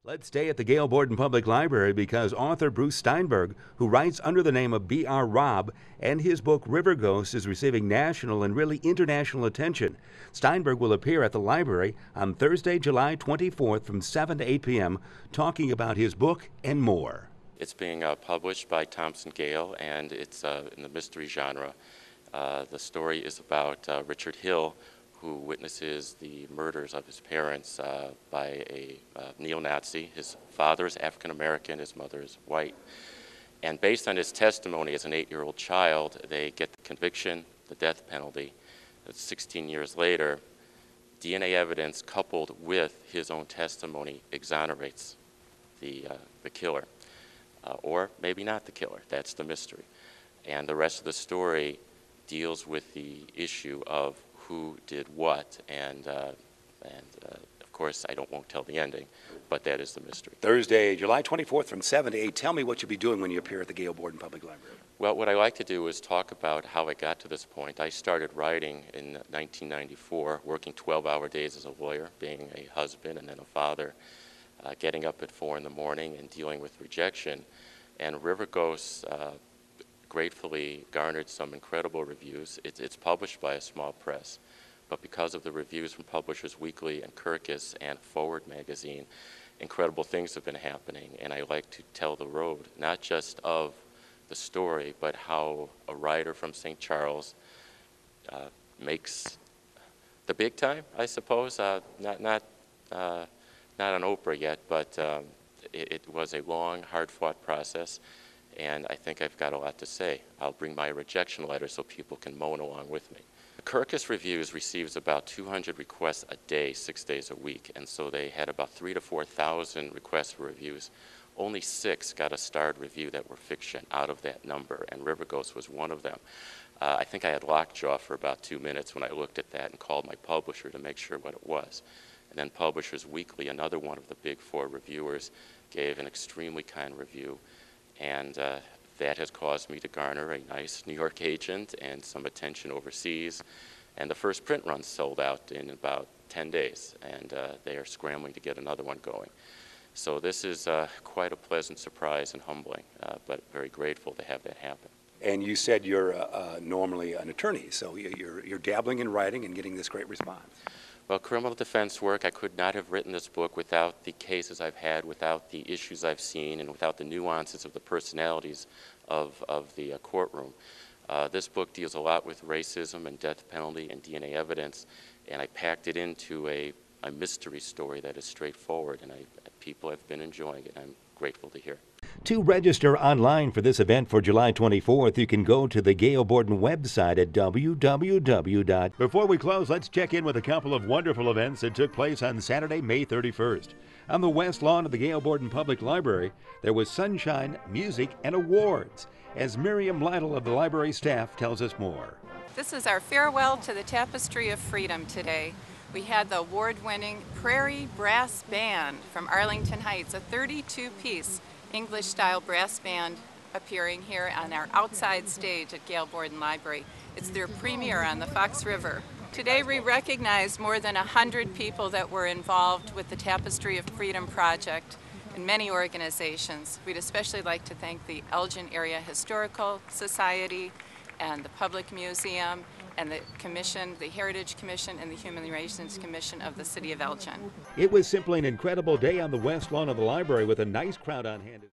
Let's stay at the Gail Borden Public Library because author Bruce Steinberg, who writes under the name of B.R. Robb, and his book River Ghosts is receiving national and really international attention. Steinberg will appear at the library on Thursday, July 24th from 7 to 8 p.m. talking about his book and more. It's being published by Thompson Gail, and it's in the mystery genre. The story is about Richard Hill, who witnesses the murders of his parents by a neo-Nazi. His father is African-American, his mother is white. And based on his testimony as an 8-year-old child, they get the conviction, the death penalty. 16 years later, DNA evidence coupled with his own testimony exonerates the killer. Or maybe not the killer, that's the mystery. And the rest of the story deals with the issue of who did what, and of course I won't tell the ending, but that is the mystery. Thursday, July 24th from 7 to 8. Tell me what you'll be doing when you appear at the Gail Borden Public Library. Well, what I like to do is talk about how I got to this point. I started writing in 1994, working 12-hour days as a lawyer, being a husband and then a father, getting up at 4 in the morning and dealing with rejection. And River Ghosts gratefully garnered some incredible reviews. It's published by a small press, but because of the reviews from Publishers Weekly and Kirkus and Forward magazine, incredible things have been happening, and I like to tell the road, not just of the story, but how a writer from St. Charles makes the big time, I suppose. Not on Oprah yet, but it was a long, hard-fought process. And I think I've got a lot to say. I'll bring my rejection letter so people can moan along with me. Kirkus Reviews receives about 200 requests a day, 6 days a week, and so they had about 3,000 to 4,000 requests for reviews. Only 6 got a starred review that were fiction out of that number, and River Ghosts was one of them. I think I had lockjaw for about 2 minutes when I looked at that and called my publisher to make sure what it was. And then Publishers Weekly, another one of the big 4 reviewers, gave an extremely kind review. And that has caused me to garner a nice New York agent and some attention overseas. And the first print run sold out in about 10 days, and they are scrambling to get another one going. So this is quite a pleasant surprise and humbling, but very grateful to have that happen. And you said you're normally an attorney, so you're dabbling in writing and getting this great response. Well, criminal defense work, I could not have written this book without the cases I've had, without the issues I've seen, and without the nuances of the personalities of the courtroom. This book deals a lot with racism and death penalty and DNA evidence, and I packed it into a mystery story that is straightforward, and people have been enjoying it. I'm grateful to hear. To register online for this event for July 24th, you can go to the Gail Borden website at www. Before we close, let's check in with a couple of wonderful events that took place on Saturday, May 31st. On the west lawn of the Gail Borden Public Library, there was sunshine, music, and awards. As Miriam Lytle of the library staff tells us more. This is our farewell to the Tapestry of Freedom today. We had the award-winning Prairie Brass Band from Arlington Heights, a 32-piece English-style brass band appearing here on our outside stage at Gail Borden Library. It's their premiere on the Fox River. Today we recognize more than 100 people that were involved with the Tapestry of Freedom project in many organizations. We'd especially like to thank the Elgin Area Historical Society and the Public Museum and the Commission, the Heritage Commission, and the Human Relations Commission of the City of Elgin. It was simply an incredible day on the west lawn of the library with a nice crowd on hand.